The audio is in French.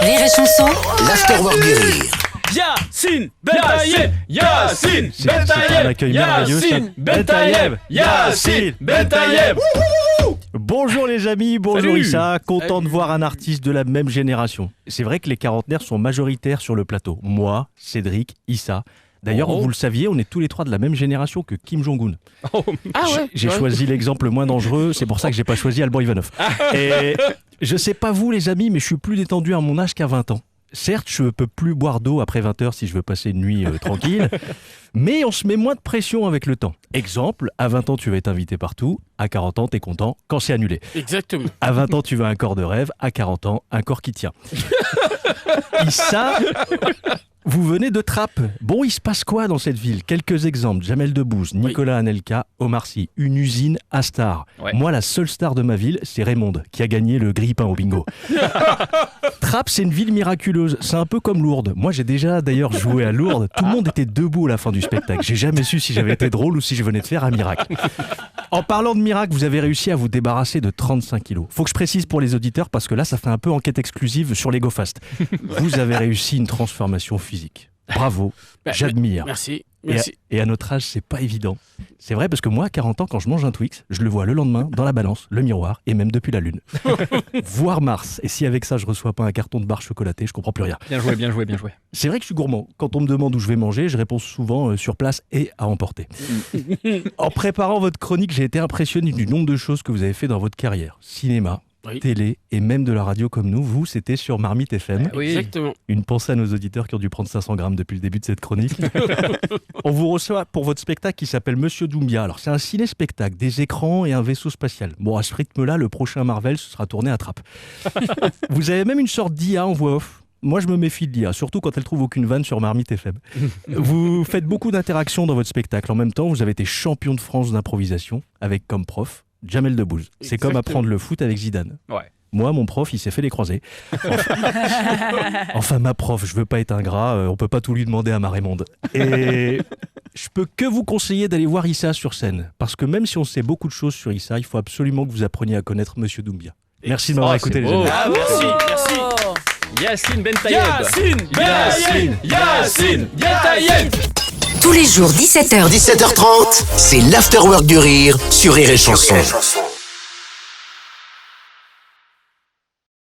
Rire et chanson. L'afterwork du rire. Yacine Bentaïeb, Yacine C'est un Bentaïeb, accueil merveilleux, ça. Yacine Bentaïeb, Yacine Bentaïeb. Bonjour les amis, bonjour Salut. Issa, content de voir un artiste de la même génération. C'est vrai que les quarantenaires sont majoritaires sur le plateau. Moi, Cédric, Issa. D'ailleurs, vous le saviez, on est tous les trois de la même génération que Kim Jong-un. J'ai choisi l'exemple le moins dangereux, c'est pour ça que j'ai pas choisi Alban Ivanov. Et je sais pas vous les amis, mais je suis plus détendu à mon âge qu'à 20 ans. Certes, je peux plus boire d'eau après 20h si je veux passer une nuit tranquille, mais on se met moins de pression avec le temps. Exemple, à 20 ans, tu vas être invité partout, à 40 ans, t'es content quand c'est annulé. Exactement. À 20 ans, tu veux un corps de rêve, à 40 ans, un corps qui tient. Issa, vous venez de Trappes. Bon, il se passe quoi dans cette ville? Quelques exemples. Jamel Debbouze, Nicolas Anelka, Omar Sy. Une usine à stars. Ouais. Moi, la seule star de ma ville, c'est Raymond, qui a gagné le grille-pain au bingo. Trappes, c'est une ville miraculeuse. C'est un peu comme Lourdes. Moi, j'ai déjà d'ailleurs joué à Lourdes. Tout le monde était debout à la fin du spectacle. J'ai jamais su si j'avais été drôle ou si je venais de faire un miracle. En parlant de miracle, vous avez réussi à vous débarrasser de 35 kilos. Faut que je précise pour les auditeurs parce que là, ça fait un peu enquête exclusive sur les GoFast. Vous avez réussi une transformation physique. Bravo, j'admire. Merci. Et à notre âge, c'est pas évident. C'est vrai parce que moi, à 40 ans, quand je mange un Twix, je le vois le lendemain dans la balance, le miroir et même depuis la Lune. Voire Mars. Et si avec ça, je reçois pas un carton de barre chocolatée, je comprends plus rien. Bien joué, bien joué, bien joué. C'est vrai que je suis gourmand. Quand on me demande où je vais manger, je réponds souvent sur place et à emporter. En préparant votre chronique, j'ai été impressionné du nombre de choses que vous avez fait dans votre carrière. Cinéma, télé et même de la radio comme nous. Vous, c'était sur Marmite FM. Oui, exactement. Une pensée à nos auditeurs qui ont dû prendre 500 grammes depuis le début de cette chronique. On vous reçoit pour votre spectacle qui s'appelle Monsieur Doumbia. Alors, c'est un ciné-spectacle, des écrans et un vaisseau spatial. Bon, à ce rythme-là, le prochain Marvel, ce sera tourné à Trappes. Vous avez même une sorte d'IA en voix off. Moi, je me méfie de l'IA, surtout quand elle trouve aucune vanne sur Marmite FM. Vous faites beaucoup d'interactions dans votre spectacle. En même temps, vous avez été champion de France d'improvisation avec comme prof Jamel Debbouze. C'est comme apprendre le foot avec Zidane. Ouais. Moi, mon prof, il s'est fait les croisés. Enfin, ma prof, je veux pas être ingrat, on peut pas tout lui demander à ma Raymonde. Et je peux que vous conseiller d'aller voir Issa sur scène. Parce que même si on sait beaucoup de choses sur Issa, il faut absolument que vous appreniez à connaître Monsieur Doumbia. Merci de m'avoir écouté, les amis. Ah, merci, merci. Yacine Bentaïeb. Yacine Bentaïeb. Yacine Bentaïeb. Tous les jours 17h. 17h30, c'est l'afterwork du rire sur Rire et Chanson.